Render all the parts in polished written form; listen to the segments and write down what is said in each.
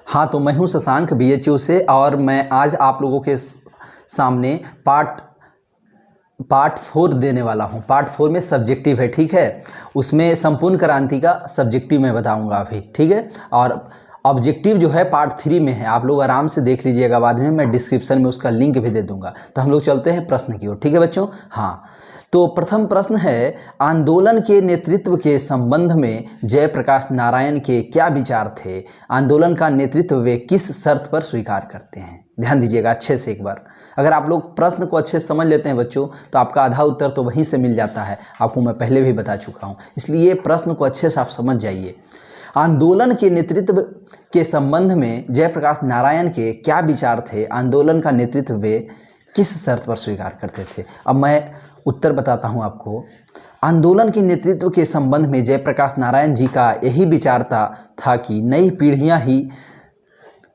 हाँ, तो मैं हूँ शशांक BHU से, और मैं आज आप लोगों के सामने पार्ट 4 देने वाला हूँ। पार्ट 4 में सब्जेक्टिव है, ठीक है। उसमें संपूर्ण क्रांति का सब्जेक्टिव मैं बताऊँगा अभी, ठीक है। और ऑब्जेक्टिव जो है पार्ट 3 में है, आप लोग आराम से देख लीजिएगा, बाद में मैं डिस्क्रिप्शन में उसका लिंक भी दे दूंगा। तो हम लोग चलते हैं प्रश्न की ओर, ठीक है बच्चों। हाँ, तो प्रथम प्रश्न है, आंदोलन के नेतृत्व के संबंध में जयप्रकाश नारायण के क्या विचार थे? आंदोलन का नेतृत्व वे किस शर्त पर स्वीकार करते हैं? ध्यान दीजिएगा अच्छे से एक बार। अगर आप लोग प्रश्न को अच्छे से समझ लेते हैं बच्चों, तो आपका आधा उत्तर तो वहीं से मिल जाता है। आपको मैं पहले भी बता चुका हूँ, इसलिए प्रश्न को अच्छे से आप समझ जाइए। आंदोलन के नेतृत्व के संबंध में जयप्रकाश नारायण के क्या विचार थे? आंदोलन का नेतृत्व वे किस शर्त पर स्वीकार करते थे? अब मैं उत्तर बताता हूं आपको। आंदोलन के नेतृत्व के संबंध में जयप्रकाश नारायण जी का यही विचार था कि नई पीढ़ियां ही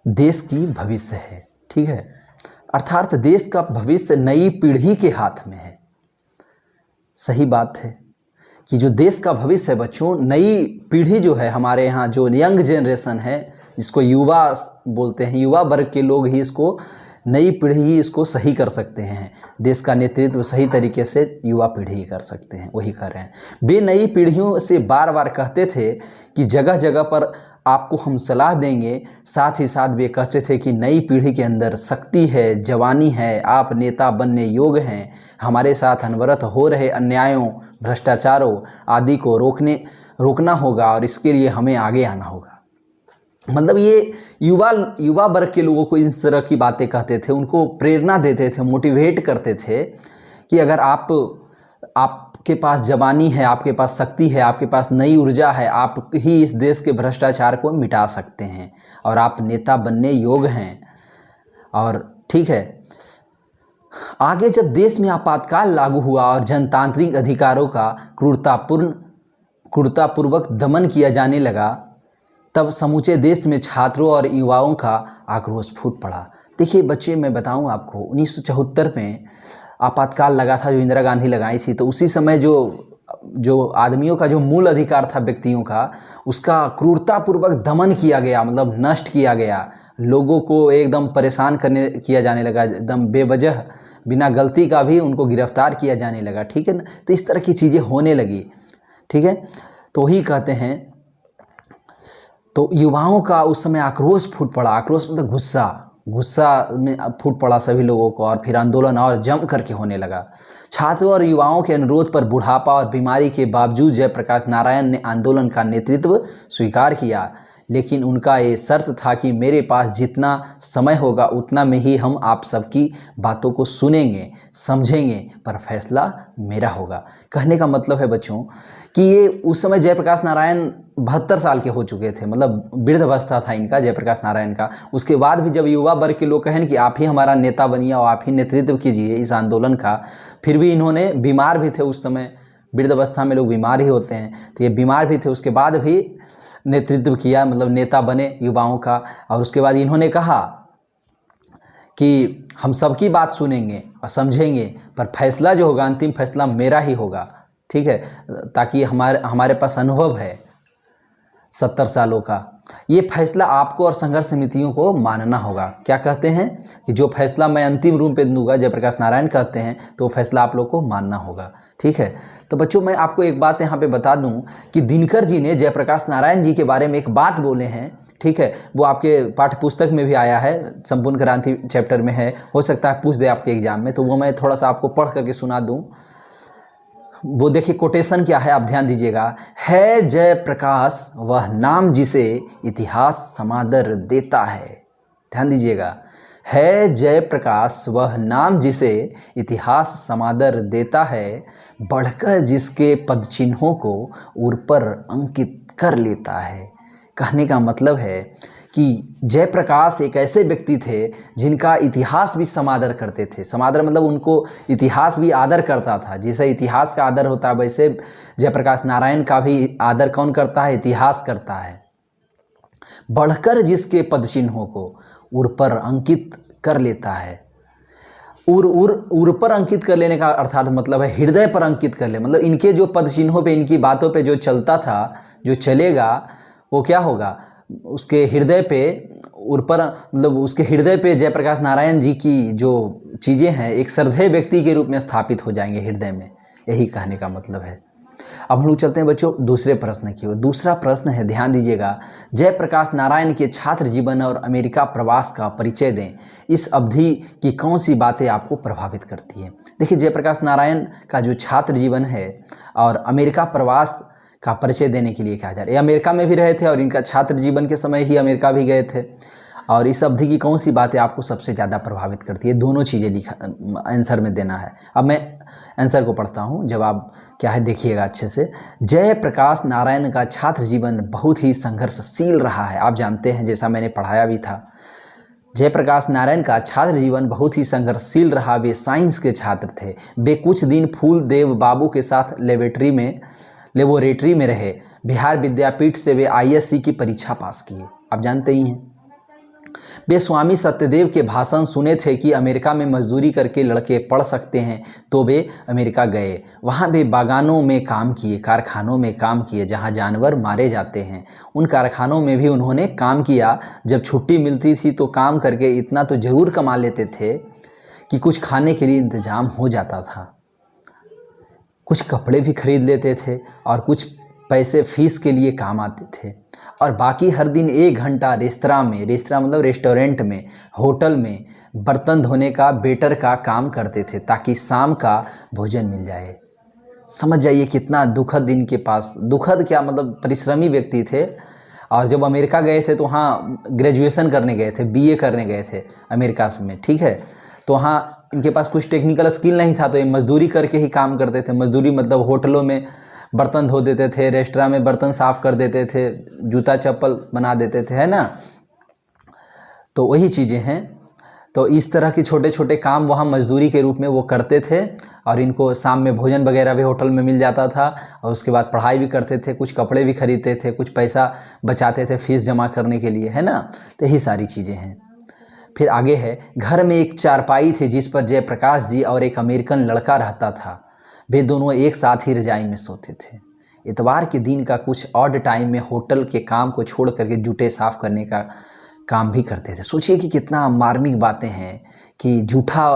देश की भविष्य है, ठीक है। अर्थात देश का भविष्य नई पीढ़ी के हाथ में है। सही बात है कि जो देश का भविष्य है बच्चों, नई पीढ़ी जो है, हमारे यहाँ जो यंग जनरेशन है, जिसको युवा बोलते हैं, युवा वर्ग के लोग ही इसको, नई पीढ़ी ही इसको सही कर सकते हैं। देश का नेतृत्व सही तरीके से युवा पीढ़ी ही कर सकते हैं, वही कर रहे हैं। वे नई पीढ़ियों से बार बार कहते थे कि जगह जगह पर आपको हम सलाह देंगे। साथ ही साथ वे कहते थे कि नई पीढ़ी के अंदर शक्ति है, जवानी है, आप नेता बनने योग्य हैं। हमारे साथ अनवरत हो रहे अन्यायों, भ्रष्टाचारों आदि को रोकना होगा, और इसके लिए हमें आगे आना होगा। मतलब ये युवा वर्ग के लोगों को इस तरह की बातें कहते थे, उनको प्रेरणा देते थे, मोटिवेट करते थे कि अगर आपके पास जवानी है, आपके पास शक्ति है, आपके पास नई ऊर्जा है, आप ही इस देश के भ्रष्टाचार को मिटा सकते हैं, और आप नेता बनने योग्य हैं। और ठीक है, आगे जब देश में आपातकाल लागू हुआ और जनतांत्रिक अधिकारों का क्रूरतापूर्वक दमन किया जाने लगा, तब समूचे देश में छात्रों और युवाओं का आक्रोश फूट पड़ा। देखिए बच्चे, मैं बताऊं आपको, 1974 में आपातकाल लगा था, जो इंदिरा गांधी लगाई थी। तो उसी समय जो आदमियों का जो मूल अधिकार था, व्यक्तियों का, उसका क्रूरतापूर्वक दमन किया गया, मतलब नष्ट किया गया। लोगों को एकदम परेशान किया जाने लगा, एकदम बेवजह, बिना गलती का भी उनको गिरफ्तार किया जाने लगा, ठीक है ना। तो इस तरह की चीज़ें होने लगी, ठीक है। तो ही कहते हैं, तो युवाओं का उस समय आक्रोश फूट पड़ा। आक्रोश मतलब गुस्सा में फूट पड़ा सभी लोगों को, और फिर आंदोलन और जम करके होने लगा। छात्रों और युवाओं के अनुरोध पर बुढ़ापा और बीमारी के बावजूद जयप्रकाश नारायण ने आंदोलन का नेतृत्व स्वीकार किया, लेकिन उनका ये शर्त था कि मेरे पास जितना समय होगा उतना में ही हम आप सबकी बातों को सुनेंगे, समझेंगे, पर फैसला मेरा होगा। कहने का मतलब है बच्चों कि ये उस समय जयप्रकाश नारायण 72 साल के हो चुके थे, मतलब वृद्ध अवस्था था इनका, जयप्रकाश नारायण का। उसके बाद भी जब युवा वर्ग के लोग कहें कि आप ही हमारा नेता बनिए और आप ही नेतृत्व कीजिए इस आंदोलन का, फिर भी इन्होंने, बीमार भी थे उस समय, वृद्ध अवस्था में लोग बीमार ही होते हैं, तो ये बीमार भी थे, उसके बाद भी नेतृत्व किया, मतलब नेता बने युवाओं का। और उसके बाद इन्होंने कहा कि हम सबकी बात सुनेंगे और समझेंगे, पर फैसला जो होगा, अंतिम फैसला मेरा ही होगा, ठीक है। ताकि हमारे पास अनुभव है 70 सालों का, ये फैसला आपको और संघर्ष समितियों को मानना होगा। क्या कहते हैं कि जो फैसला मैं अंतिम रूप पे दूंगा, जयप्रकाश नारायण कहते हैं, तो फैसला आप लोग को मानना होगा, ठीक है। तो बच्चों, मैं आपको एक बात यहाँ पे बता दूं कि दिनकर जी ने जयप्रकाश नारायण जी के बारे में एक बात बोले हैं, ठीक है। वो आपके पाठ्य पुस्तक में भी आया है, संपूर्ण क्रांति चैप्टर में है, हो सकता है पूछ दे आपके एग्जाम में, तो वो मैं थोड़ा सा आपको पढ़ करके सुना दूँ। वो देखिए कोटेशन क्या है, आप ध्यान दीजिएगा। है जयप्रकाश वह नाम जिसे इतिहास समादर देता है। ध्यान दीजिएगा, है जयप्रकाश वह नाम जिसे इतिहास समादर देता है, बढ़कर जिसके पद चिन्हों को उर पर अंकित कर लेता है। कहने का मतलब है कि जयप्रकाश एक ऐसे व्यक्ति थे जिनका इतिहास भी समादर करते थे। समादर मतलब उनको इतिहास भी आदर करता था। जैसे इतिहास का आदर होता है, वैसे जयप्रकाश नारायण का भी आदर कौन करता है? इतिहास करता है। बढ़कर जिसके पद चिन्हों को उर पर अंकित कर लेता है। उर पर अंकित कर लेने का अर्थात मतलब है हृदय पर अंकित कर ले, मतलब इनके जो पद चिन्हों पे, इनकी बातों पे जो चलता था, जो चलेगा, वो क्या होगा? उसके हृदय पे ऊपर मतलब उसके हृदय पे जयप्रकाश नारायण जी की जो चीज़ें हैं एक श्रद्धेय व्यक्ति के रूप में स्थापित हो जाएंगे हृदय में, यही कहने का मतलब है। अब हम लोग चलते हैं बच्चों दूसरे प्रश्न की ओर। दूसरा प्रश्न है, ध्यान दीजिएगा, जयप्रकाश नारायण के छात्र जीवन और अमेरिका प्रवास का परिचय दें। इस अवधि की कौन सी बातें आपको प्रभावित करती हैं? देखिए, जयप्रकाश नारायण का जो छात्र जीवन है और अमेरिका प्रवास का परिचय देने के लिए कहा जा रहा है। ये अमेरिका में भी रहे थे और इनका छात्र जीवन के समय ही अमेरिका भी गए थे। और इस अवधि की कौन सी बातें आपको सबसे ज़्यादा प्रभावित करती है? दोनों चीज़ें लिखा आंसर में देना है। अब मैं आंसर को पढ़ता हूँ, जवाब क्या है देखिएगा अच्छे से। जयप्रकाश नारायण का छात्र जीवन बहुत ही संघर्षशील रहा है। आप जानते हैं, जैसा मैंने पढ़ाया भी था, जयप्रकाश नारायण का छात्र जीवन बहुत ही संघर्षशील रहा। वे साइंस के छात्र थे। वे कुछ दिन फूलदेव बाबू के साथ लेबोरेटरी में रहे। बिहार विद्यापीठ से वे आईएससी की परीक्षा पास किए। आप जानते ही हैं। वे स्वामी सत्यदेव के भाषण सुने थे कि अमेरिका में मजदूरी करके लड़के पढ़ सकते हैं, तो वे अमेरिका गए। वहाँ वे बागानों में काम किए, कारखानों में काम किए जहाँ जानवर मारे जाते हैं। उन कारखानों में भी उन्होंने काम किया। जब छुट्टी मिलती थी तो काम करके इतना तो ज़रूर कमा लेते थे कि कुछ खाने के लिए इंतजाम हो जाता था। कुछ कपड़े भी खरीद लेते थे और कुछ पैसे फीस के लिए काम आते थे। और बाकी हर दिन 1 घंटा रेस्तरां मतलब रेस्टोरेंट में, होटल में बर्तन धोने का वेटर का काम करते थे ताकि शाम का भोजन मिल जाए। समझ जाइए कितना दुखद इनके पास, दुखद क्या मतलब परिश्रमी व्यक्ति थे। और जब अमेरिका गए थे तो वहाँ ग्रेजुएशन करने गए थे, बीए करने गए थे अमेरिका में, ठीक है। तो वहाँ इनके पास कुछ टेक्निकल स्किल नहीं था, तो ये मजदूरी करके ही काम करते थे। मजदूरी मतलब होटलों में बर्तन धो देते थे, रेस्टोरेंट में बर्तन साफ़ कर देते थे, जूता चप्पल बना देते थे, है ना। तो वही चीज़ें हैं। तो इस तरह के छोटे छोटे काम वहाँ मजदूरी के रूप में वो करते थे। और इनको शाम में भोजन वगैरह भी होटल में मिल जाता था। और उसके बाद पढ़ाई भी करते थे, कुछ कपड़े भी खरीदते थे, कुछ पैसा बचाते थे फीस जमा करने के लिए, है ना। तो यही सारी चीज़ें हैं। फिर आगे है, घर में एक चारपाई थी जिस पर जयप्रकाश जी और एक अमेरिकन लड़का रहता था। वे दोनों एक साथ ही रजाई में सोते थे। इतवार के दिन का कुछ ऑड टाइम में होटल के काम को छोड़ करके जूठे साफ करने का काम भी करते थे। सोचिए कि कितना मार्मिक बातें हैं कि जूठा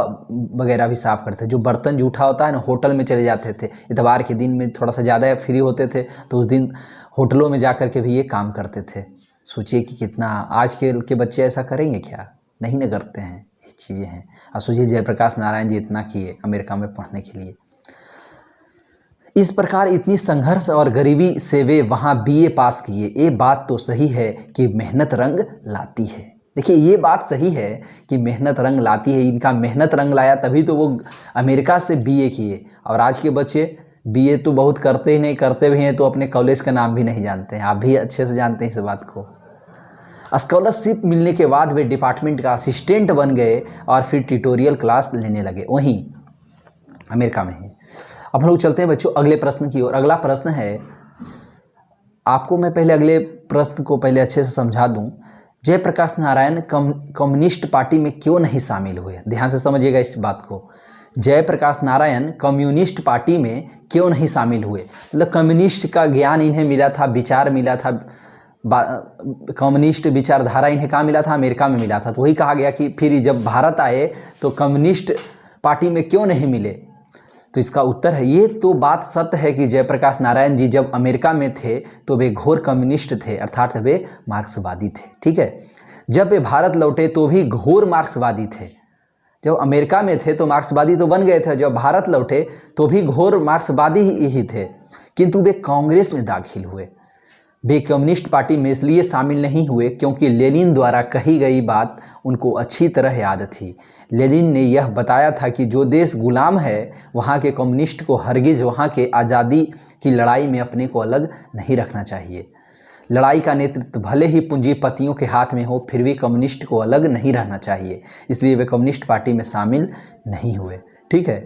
वगैरह भी साफ़ करते थे। जो बर्तन जूठा होता है ना, होटल में चले जाते थे। इतवार के दिन में थोड़ा सा ज़्यादा फ्री होते थे तो उस दिन होटलों में जा कर के भी ये काम करते थे। सोचिए कि कितना, आज के बच्चे ऐसा करेंगे क्या? नहीं न करते हैं। ये चीज़ें हैं। और सोचिए जयप्रकाश नारायण जी इतना किए अमेरिका में पढ़ने के लिए। इस प्रकार इतनी संघर्ष और गरीबी से वे वहाँ बीए पास किए। ये बात तो सही है कि मेहनत रंग लाती है। देखिए, ये बात सही है कि मेहनत रंग लाती है। इनका मेहनत रंग लाया तभी तो वो अमेरिका से बीए किए। और आज के बच्चे बीए तो बहुत करते ही नहीं, करते भी हैं तो अपने कॉलेज का नाम भी नहीं जानते हैं। आप भी अच्छे से जानते हैं इस बात को। स्कॉलरशिप मिलने के बाद वे डिपार्टमेंट का असिस्टेंट बन गए और फिर ट्यूटोरियल क्लास लेने लगे वहीं अमेरिका में ही। अब हम लोग चलते हैं बच्चों अगले प्रश्न की ओर। अगला प्रश्न है, आपको मैं पहले अगले प्रश्न को पहले अच्छे से समझा दूं। जयप्रकाश नारायण कम्युनिस्ट पार्टी में क्यों नहीं शामिल हुए? ध्यान से समझिएगा इस बात को। जयप्रकाश नारायण कम्युनिस्ट पार्टी में क्यों नहीं शामिल हुए? मतलब कम्युनिस्ट का ज्ञान इन्हें मिला था, विचार मिला था, कम्युनिस्ट विचारधारा इन्हें कहाँ मिला था? अमेरिका में मिला था। तो वही कहा गया कि फिर जब भारत आए तो कम्युनिस्ट पार्टी में क्यों नहीं मिले? तो इसका उत्तर है, ये तो बात सत्य है कि जयप्रकाश नारायण जी जब अमेरिका में थे तो वे घोर कम्युनिस्ट थे, अर्थात वे मार्क्सवादी थे, ठीक है। जब वे भारत लौटे तो भी घोर मार्क्सवादी थे। जब अमेरिका में थे तो मार्क्सवादी तो बन गए थे, जब भारत लौटे तो भी घोर मार्क्सवादी ही थे। किंतु वे कांग्रेस में दाखिल हुए। वे कम्युनिस्ट पार्टी में इसलिए शामिल नहीं हुए क्योंकि लेनिन द्वारा कही गई बात उनको अच्छी तरह याद थी। लेनिन ने यह बताया था कि जो देश गुलाम है वहाँ के कम्युनिस्ट को हरगिज़ वहाँ के आज़ादी की लड़ाई में अपने को अलग नहीं रखना चाहिए। लड़ाई का नेतृत्व भले ही पूंजीपतियों के हाथ में हो, फिर भी कम्युनिस्ट को अलग नहीं रहना चाहिए। इसलिए वे कम्युनिस्ट पार्टी में शामिल नहीं हुए, ठीक है।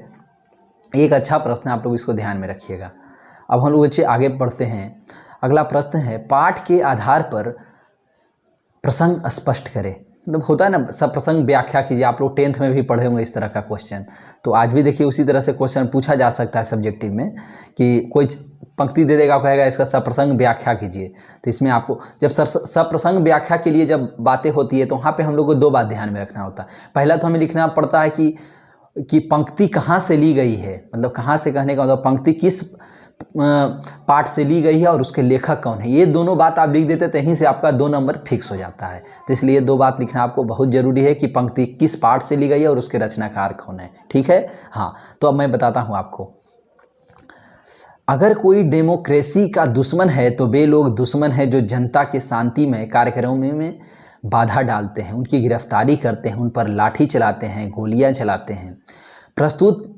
एक अच्छा प्रश्न, आप लोग इसको ध्यान में रखिएगा। अब हम लोग बच्चे आगे बढ़ते हैं। अगला प्रश्न है, पाठ के आधार पर प्रसंग स्पष्ट करें। मतलब होता है ना, सप्रसंग व्याख्या कीजिए। आप लोग 10th में भी पढ़े होंगे इस तरह का क्वेश्चन, तो आज भी देखिए उसी तरह से क्वेश्चन पूछा जा सकता है सब्जेक्टिव में, कि कोई पंक्ति दे देगा, कहेगा इसका सप्रसंग व्याख्या कीजिए। तो इसमें आपको जब सप्रसंग व्याख्या के लिए जब बातें होती है तो वहाँ पे हम लोग को 2 बात ध्यान में रखना होता है। पहला तो हमें लिखना पड़ता है कि पंक्ति कहाँ से ली गई है, मतलब कहाँ से कहने का मतलब पंक्ति किस पाठ से ली गई है और उसके लेखक कौन है। ये दोनों बात आप लिख देते तो यहीं से आपका 2 नंबर फिक्स हो जाता है। तो इसलिए 2 बात लिखना आपको बहुत ज़रूरी है कि पंक्ति किस पाठ से ली गई है और उसके रचनाकार कौन है। ठीक है, हाँ। तो अब मैं बताता हूँ आपको, अगर कोई डेमोक्रेसी का दुश्मन है तो वे लोग दुश्मन है जो जनता के शांतिमय कार्यक्रमों में बाधा डालते हैं, उनकी गिरफ्तारी करते हैं, उन पर लाठी चलाते हैं, गोलियां चलाते हैं। प्रस्तुत,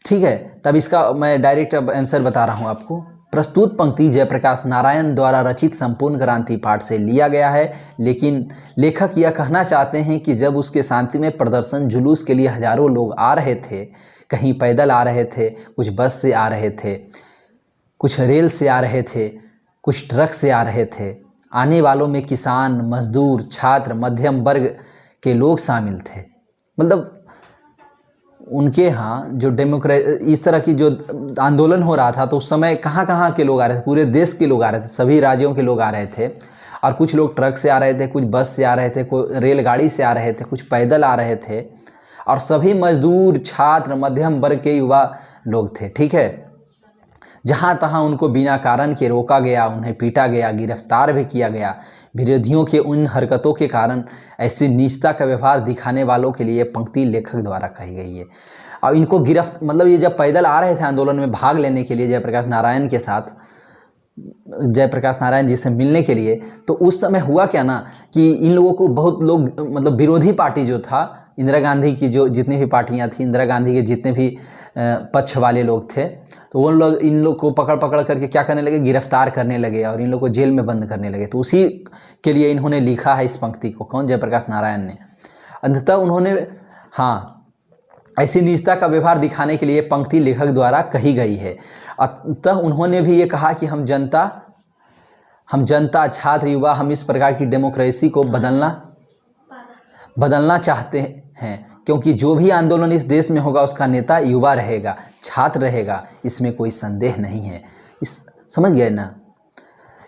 ठीक है, तब इसका मैं डायरेक्ट अब आंसर बता रहा हूं आपको। प्रस्तुत पंक्ति जयप्रकाश नारायण द्वारा रचित संपूर्ण क्रांति पाठ से लिया गया है, लेकिन लेखक यह कहना चाहते हैं कि जब उसके शांतिमय प्रदर्शन जुलूस के लिए हजारों लोग आ रहे थे, कहीं पैदल आ रहे थे, कुछ बस से आ रहे थे, कुछ रेल से आ रहे थे, कुछ ट्रक से आ रहे थे, आने वालों में किसान, मजदूर, छात्र, मध्यम वर्ग के लोग शामिल थे। मतलब उनके यहाँ जो इस तरह की जो आंदोलन हो रहा था तो उस समय कहाँ कहाँ के लोग आ रहे थे, पूरे देश के लोग आ रहे थे, सभी राज्यों के लोग आ रहे थे। और कुछ लोग ट्रक से आ रहे थे, कुछ बस से आ रहे थे, कोई रेलगाड़ी से आ रहे थे, कुछ पैदल आ रहे थे, और सभी मजदूर, छात्र, मध्यम वर्ग के युवा लोग थे। ठीक है, जहाँ तहाँ उनको बिना कारण के रोका गया, उन्हें पीटा गया, गिरफ्तार भी किया गया। विरोधियों के उन हरकतों के कारण ऐसी नीचता का व्यवहार दिखाने वालों के लिए पंक्ति लेखक द्वारा कही गई है। अब इनको मतलब ये जब पैदल आ रहे थे आंदोलन में भाग लेने के लिए जयप्रकाश नारायण के साथ, जयप्रकाश नारायण जी से मिलने के लिए, तो उस समय हुआ क्या ना कि इन लोगों को बहुत लोग, मतलब विरोधी पार्टी जो था, इंदिरा गांधी की जो जितनी भी पार्टियां थी, इंदिरा गांधी के जितने भी पक्ष वाले लोग थे, तो वो लोग इन लोग को पकड़ करके क्या करने लगे, गिरफ्तार करने लगे और इन लोग को जेल में बंद करने लगे। तो उसी के लिए इन्होंने लिखा है इस पंक्ति को। कौन? जयप्रकाश नारायण ने। अंततः उन्होंने, हाँ, ऐसी नीचता का व्यवहार दिखाने के लिए पंक्ति लेखक द्वारा कही गई है। अतः उन्होंने भी ये कहा कि हम जनता, छात्र, युवा, हम इस प्रकार की डेमोक्रेसी को बदलना चाहते हैं, क्योंकि जो भी आंदोलन इस देश में होगा उसका नेता युवा रहेगा, छात्र रहेगा, इसमें कोई संदेह नहीं है। समझ गए ना?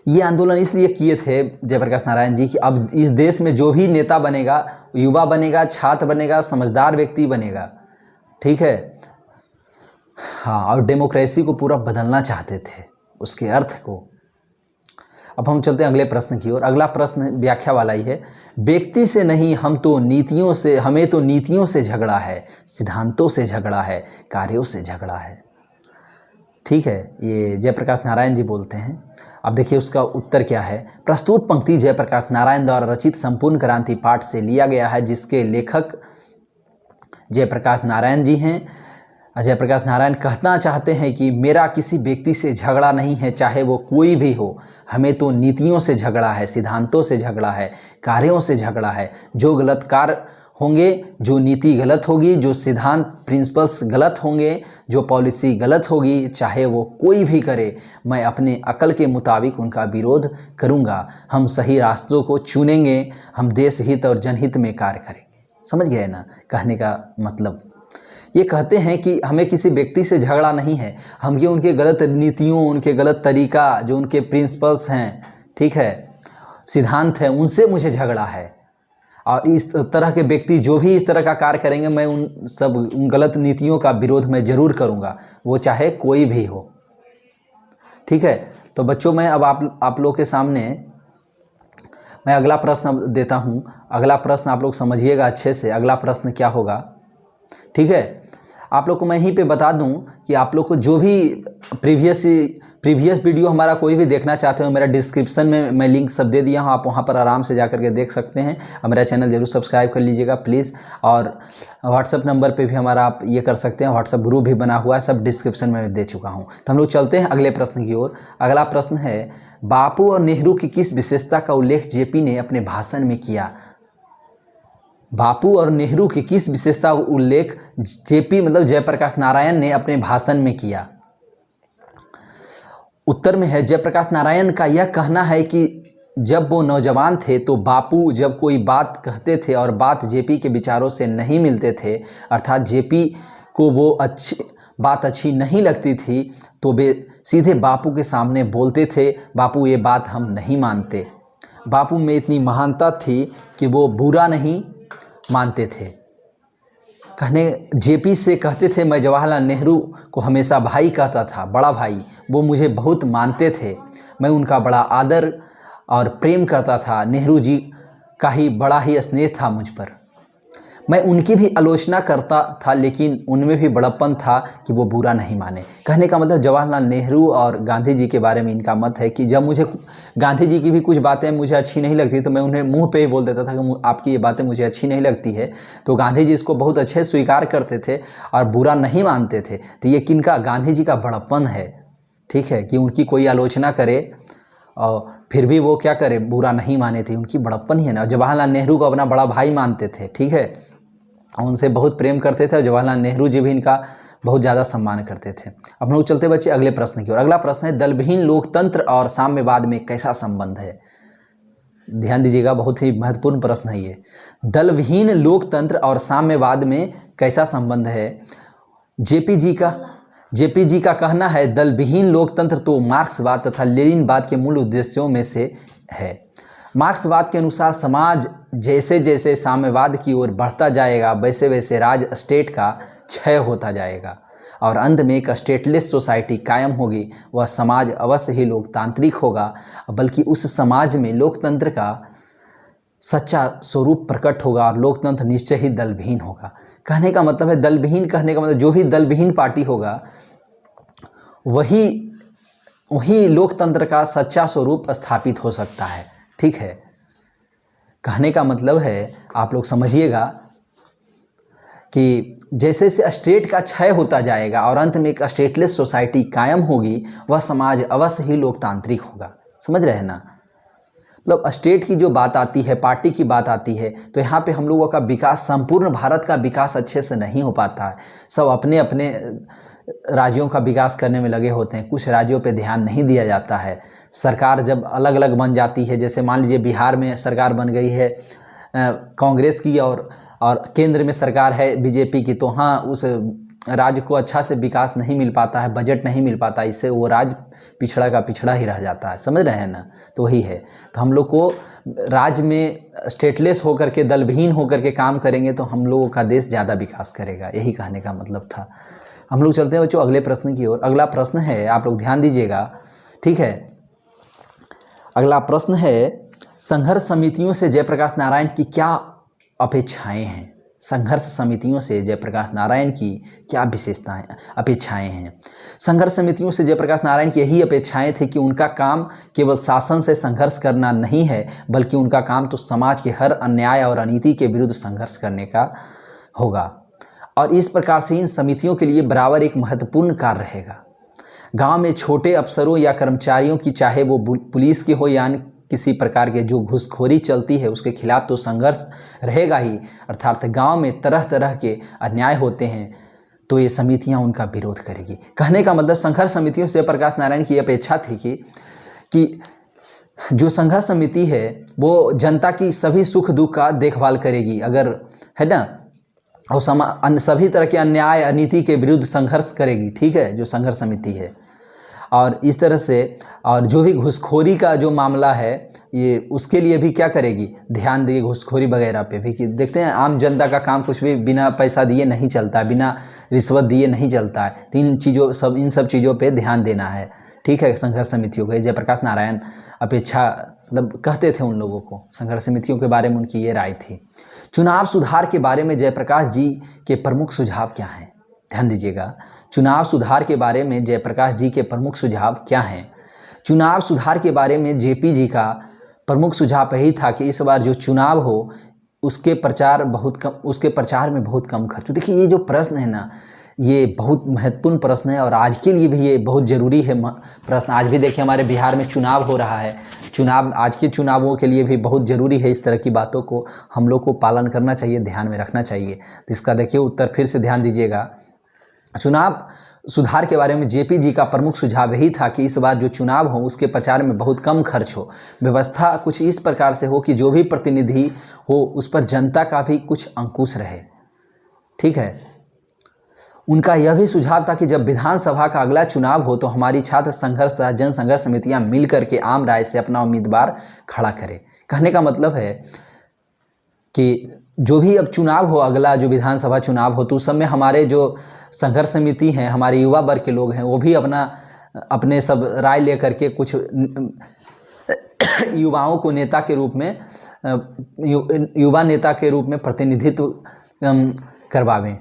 ये आंदोलन इसलिए किए थे जयप्रकाश नारायण जी कि अब इस देश में जो भी नेता बनेगा, युवा बनेगा, छात्र बनेगा, समझदार व्यक्ति बनेगा। ठीक है, हाँ, और डेमोक्रेसी को पूरा बदलना चाहते थे, उसके अर्थ को। अब हम चलते हैं अगले प्रश्न की ओर। अगला प्रश्न व्याख्या वाला ही है। व्यक्ति से नहीं, हमें तो नीतियों से झगड़ा है, सिद्धांतों से झगड़ा है, कार्यों से झगड़ा है। ठीक है, ये जयप्रकाश नारायण जी बोलते हैं। अब देखिए उसका उत्तर क्या है। प्रस्तुत पंक्ति जयप्रकाश नारायण द्वारा रचित संपूर्ण क्रांति पाठ से लिया गया है, जिसके लेखक जयप्रकाश नारायण जी हैं। जयप्रकाश नारायण कहना चाहते हैं कि मेरा किसी व्यक्ति से झगड़ा नहीं है, चाहे वो कोई भी हो। हमें तो नीतियों से झगड़ा है, सिद्धांतों से झगड़ा है, कार्यों से झगड़ा है। जो गलत कार्य होंगे, जो नीति गलत होगी, जो सिद्धांत प्रिंसिपल्स गलत होंगे, जो पॉलिसी गलत होगी, चाहे वो कोई भी करे, मैं अपने अकल के मुताबिक उनका विरोध करूँगा। हम सही रास्तों को चुनेंगे, हम देश हित और जनहित में कार्य करेंगे। समझ गए ना कहने का मतलब? ये कहते हैं कि हमें किसी व्यक्ति से झगड़ा नहीं है, हमें उनके गलत नीतियों, उनके गलत तरीका, जो उनके प्रिंसिपल्स हैं, ठीक है, सिद्धांत हैं, उनसे मुझे झगड़ा है। और इस तरह के व्यक्ति जो भी इस तरह का कार्य करेंगे, मैं उन गलत नीतियों का विरोध मैं जरूर करूँगा, वो चाहे कोई भी हो। ठीक है, तो बच्चों मैं अब आप लोग के सामने मैं अगला प्रश्न देता हूँ। अगला प्रश्न आप लोग समझिएगा अच्छे से। अगला प्रश्न क्या होगा? ठीक है, आप लोग को मैं यहीं पे बता दूं कि आप लोग को जो भी प्रीवियस वीडियो हमारा कोई भी देखना चाहते हो, मेरा डिस्क्रिप्शन में मैं लिंक सब दे दिया हूं, आप वहां पर आराम से जाकर के देख सकते हैं। और मेरा चैनल जरूर सब्सक्राइब कर लीजिएगा प्लीज़। और व्हाट्सअप नंबर पे भी हमारा आप ये कर सकते हैं, व्हाट्सअप ग्रुप भी बना हुआ है, सब डिस्क्रिप्शन में दे चुका हूँ। तो हम लोग चलते हैं अगले प्रश्न की ओर। अगला प्रश्न है, बापू और नेहरू की किस विशेषता का उल्लेख जेपी ने अपने भाषण में किया? बापू और नेहरू की किस विशेषता का उल्लेख जेपी मतलब जयप्रकाश नारायण ने अपने भाषण में किया? उत्तर में है, जयप्रकाश नारायण का यह कहना है कि जब वो नौजवान थे तो बापू जब कोई बात कहते थे और बात जेपी के विचारों से नहीं मिलते थे, अर्थात जेपी को वो बात अच्छी नहीं लगती थी, तो वे सीधे बापू के सामने बोलते थे, बापू ये बात हम नहीं मानते। बापू में इतनी महानता थी कि वो बुरा नहीं मानते थे। जेपी से कहते थे, मैं जवाहरलाल नेहरू को हमेशा भाई कहता था, बड़ा भाई। वो मुझे बहुत मानते थे, मैं उनका बड़ा आदर और प्रेम करता था। नेहरू जी का ही बड़ा ही स्नेह था मुझ पर। मैं उनकी भी आलोचना करता था, लेकिन उनमें भी बड़प्पन था कि वो बुरा नहीं माने। कहने का मतलब जवाहरलाल नेहरू और गांधी जी के बारे में इनका मत है कि जब मुझे गांधी जी की भी कुछ बातें मुझे अच्छी नहीं लगती तो मैं उन्हें मुंह पे ही बोल देता था कि आपकी ये बातें मुझे अच्छी नहीं लगती है। तो गांधी जी इसको बहुत अच्छे स्वीकार करते थे और बुरा नहीं मानते थे। तो ये किनका, गांधी जी का बड़प्पन है, ठीक है, कि उनकी कोई आलोचना करे और फिर भी वो क्या करे, बुरा नहीं माने थे, उनकी बड़प्पन ही है ना। जवाहरलाल नेहरू को अपना बड़ा भाई मानते थे, ठीक है, उनसे बहुत प्रेम करते थे और जवाहरलाल नेहरू जी भी इनका बहुत ज़्यादा सम्मान करते थे। अब लोग चलते बच्चे अगले प्रश्न की ओर। अगला प्रश्न है, दलविहीन लोकतंत्र और साम्यवाद में कैसा संबंध है। ध्यान दीजिएगा, बहुत ही महत्वपूर्ण प्रश्न है ये। दलविहीन लोकतंत्र और साम्यवाद में कैसा संबंध है। जेपी जी का कहना है, दलविहीन लोकतंत्र तो मार्क्सवाद तथा लेनिनवाद के मूल उद्देश्यों में से है। मार्क्सवाद के अनुसार समाज जैसे जैसे साम्यवाद की ओर बढ़ता जाएगा वैसे वैसे राज स्टेट का क्षय होता जाएगा और अंत में एक स्टेटलेस सोसाइटी कायम होगी। वह समाज अवश्य ही लोकतांत्रिक होगा, बल्कि उस समाज में लोकतंत्र का सच्चा स्वरूप प्रकट होगा और लोकतंत्र निश्चय ही दलविहीन होगा। कहने का मतलब है, दलविहीन कहने का मतलब जो भी दलविहीन पार्टी होगा वही लोकतंत्र का सच्चा स्वरूप स्थापित हो सकता है, ठीक है। कहने का मतलब है, आप लोग समझिएगा कि जैसे जैसे स्टेट का क्षय होता जाएगा और अंत में एक स्टेटलेस सोसाइटी कायम होगी, वह समाज अवश्य ही लोकतांत्रिक होगा। समझ रहे हैं ना, मतलब स्टेट की जो बात आती है, पार्टी की बात आती है, तो यहाँ पे हम लोगों का विकास, संपूर्ण भारत का विकास अच्छे से नहीं हो पाता है। सब अपने अपने राज्यों का विकास करने में लगे होते हैं, कुछ राज्यों पे ध्यान नहीं दिया जाता है। सरकार जब अलग अलग बन जाती है, जैसे मान लीजिए बिहार में सरकार बन गई है कांग्रेस की और केंद्र में सरकार है बीजेपी की, तो हाँ, उस राज्य को अच्छा से विकास नहीं मिल पाता है, बजट नहीं मिल पाता, इससे वो राज्य पिछड़ा का पिछड़ा ही रह जाता है। समझ रहे हैं ना, तो वही है। तो हम लोग को राज्य में स्टेटलेस होकर के, दलविहीन होकर के काम करेंगे तो हम लोगों का देश ज़्यादा विकास करेगा, यही कहने का मतलब था। हम लोग चलते हैं बच्चों अगले प्रश्न की ओर। अगला प्रश्न है, आप लोग ध्यान दीजिएगा, ठीक है। अगला प्रश्न है, संघर्ष समितियों से जयप्रकाश नारायण की क्या अपेक्षाएं हैं। संघर्ष समितियों से जयप्रकाश नारायण की क्या विशेषताएं, अपेक्षाएं हैं। संघर्ष समितियों से जयप्रकाश नारायण की यही अपेक्षाएं थी कि उनका काम केवल शासन से संघर्ष करना नहीं है, बल्कि उनका काम तो समाज के हर अन्याय और अनीति के विरुद्ध संघर्ष करने का होगा और इस प्रकार से इन समितियों के लिए बराबर एक महत्वपूर्ण कार्य रहेगा। गांव में छोटे अफसरों या कर्मचारियों की, चाहे वो पुलिस के हो या किसी प्रकार के जो घूसखोरी चलती है, उसके खिलाफ तो संघर्ष रहेगा ही। अर्थात गांव में तरह तरह के अन्याय होते हैं तो ये समितियां उनका विरोध करेगी। कहने का मतलब संघर्ष समितियों से प्रकाश नारायण की अपेक्षा थी कि जो संघर्ष समिति है वो जनता की सभी सुख दुख का देखभाल करेगी, अगर है ना, और सभी तरह के अन्याय अनीति के विरुद्ध संघर्ष करेगी, ठीक है, जो संघर्ष समिति है। और इस तरह से, और जो भी घूसखोरी का जो मामला है ये, उसके लिए भी क्या करेगी, ध्यान देगी घूसखोरी वगैरह पे भी। कि देखते हैं आम जनता का काम कुछ भी बिना पैसा दिए नहीं चलता है, बिना रिश्वत दिए नहीं चलता है। तो इन सब चीज़ों पे ध्यान देना है, ठीक है। संघर्ष समितियों के जयप्रकाश नारायण अपेक्षा मतलब कहते थे उन लोगों को, संघर्ष समितियों के बारे में उनकी ये राय थी। चुनाव सुधार के बारे में जयप्रकाश जी के प्रमुख सुझाव क्या हैं। ध्यान दीजिएगा, चुनाव सुधार के बारे में जयप्रकाश जी के प्रमुख सुझाव क्या हैं। चुनाव सुधार के बारे में जेपी जी का प्रमुख सुझाव यही था कि इस बार जो चुनाव हो उसके प्रचार में बहुत कम खर्च। देखिए ये जो प्रश्न है ना, ये बहुत महत्वपूर्ण प्रश्न है और आज के लिए भी ये बहुत ज़रूरी है प्रश्न। आज भी देखिए हमारे बिहार में चुनाव हो रहा है, आज के चुनावों के लिए भी बहुत ज़रूरी है। इस तरह की बातों को हम लोग को पालन करना चाहिए, ध्यान में रखना चाहिए। तो इसका देखिए उत्तर फिर से ध्यान दीजिएगा। चुनाव सुधार के बारे में जेपी जी का प्रमुख सुझाव यही था कि इस बार जो चुनाव हो उसके प्रचार में बहुत कम खर्च हो, व्यवस्था कुछ इस प्रकार से हो कि जो भी प्रतिनिधि हो उस पर जनता का भी कुछ अंकुश रहे। ठीक है, उनका यह भी सुझाव था कि जब विधानसभा का अगला चुनाव हो तो हमारी छात्र संघर्ष तथा जन संघर्ष समितियां मिल करके आम राय से अपना उम्मीदवार खड़ा करें। कहने का मतलब है कि जो भी अब चुनाव हो, अगला जो विधानसभा चुनाव हो, तो उस समय हमारे जो संघर्ष समिति हैं, हमारे युवा वर्ग के लोग हैं, वो भी अपने सब राय लेकर के कुछ युवाओं को नेता के रूप में, युवा नेता के रूप में प्रतिनिधित्व करवावें।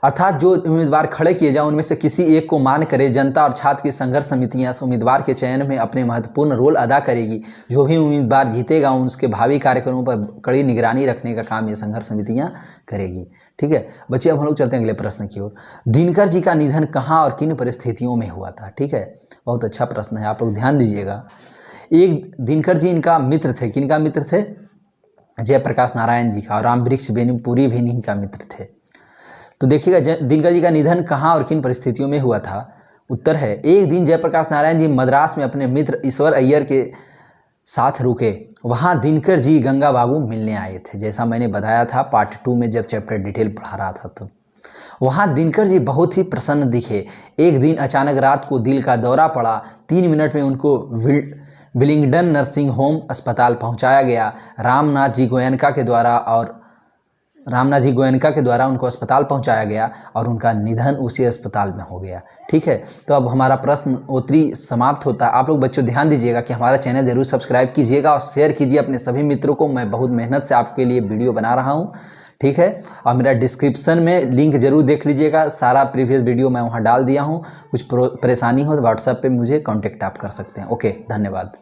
अर्थात जो उम्मीदवार खड़े किए जाए उनमें से किसी एक को मान करे जनता और छात्र की संघर्ष समितियां उम्मीदवार के चयन में अपने महत्वपूर्ण रोल अदा करेगी। जो भी उम्मीदवार जीतेगा उसके भावी कार्यक्रमों पर कड़ी निगरानी रखने का काम ये संघर्ष समितियां करेगी। ठीक है बच्चे, अब हम लोग चलते हैं अगले प्रश्न की ओर। दिनकर जी का निधन कहाँ और किन परिस्थितियों में हुआ था? ठीक है, बहुत अच्छा प्रश्न है, आप लोग ध्यान दीजिएगा। एक दिनकर जी इनका मित्र थे। किनका मित्र थे? जयप्रकाश नारायण जी का, और राम वृक्ष बेनीपुरी भी इन्हीं का मित्र थे। तो देखिएगा दिनकर जी का निधन कहाँ और किन परिस्थितियों में हुआ था। उत्तर है, एक दिन जयप्रकाश नारायण जी मद्रास में अपने मित्र ईश्वर अय्यर के साथ रुके। वहाँ दिनकर जी गंगा बाबू मिलने आए थे, जैसा मैंने बताया था पार्ट 2 में जब चैप्टर डिटेल पढ़ा रहा था। तो वहाँ दिनकर जी बहुत ही प्रसन्न दिखे। एक दिन अचानक रात को दिल का दौरा पड़ा। 3 मिनट में उनको विलिंगडन नर्सिंग होम अस्पताल पहुँचाया गया। रामनाथ जी गोयनका के द्वारा उनको अस्पताल पहुंचाया गया और उनका निधन उसी अस्पताल में हो गया। ठीक है, तो अब हमारा प्रश्न उत्तरी समाप्त होता है। आप लोग बच्चों ध्यान दीजिएगा कि हमारा चैनल जरूर सब्सक्राइब कीजिएगा और शेयर कीजिए अपने सभी मित्रों को। मैं बहुत मेहनत से आपके लिए वीडियो बना रहा हूं। ठीक है, और मेरा डिस्क्रिप्शन में लिंक जरूर देख लीजिएगा, सारा प्रीवियस वीडियो मैं वहाँ डाल दिया हूँ। कुछ परेशानी हो तो व्हाट्सएप पर मुझे कॉन्टेक्ट आप कर सकते हैं। ओके, धन्यवाद।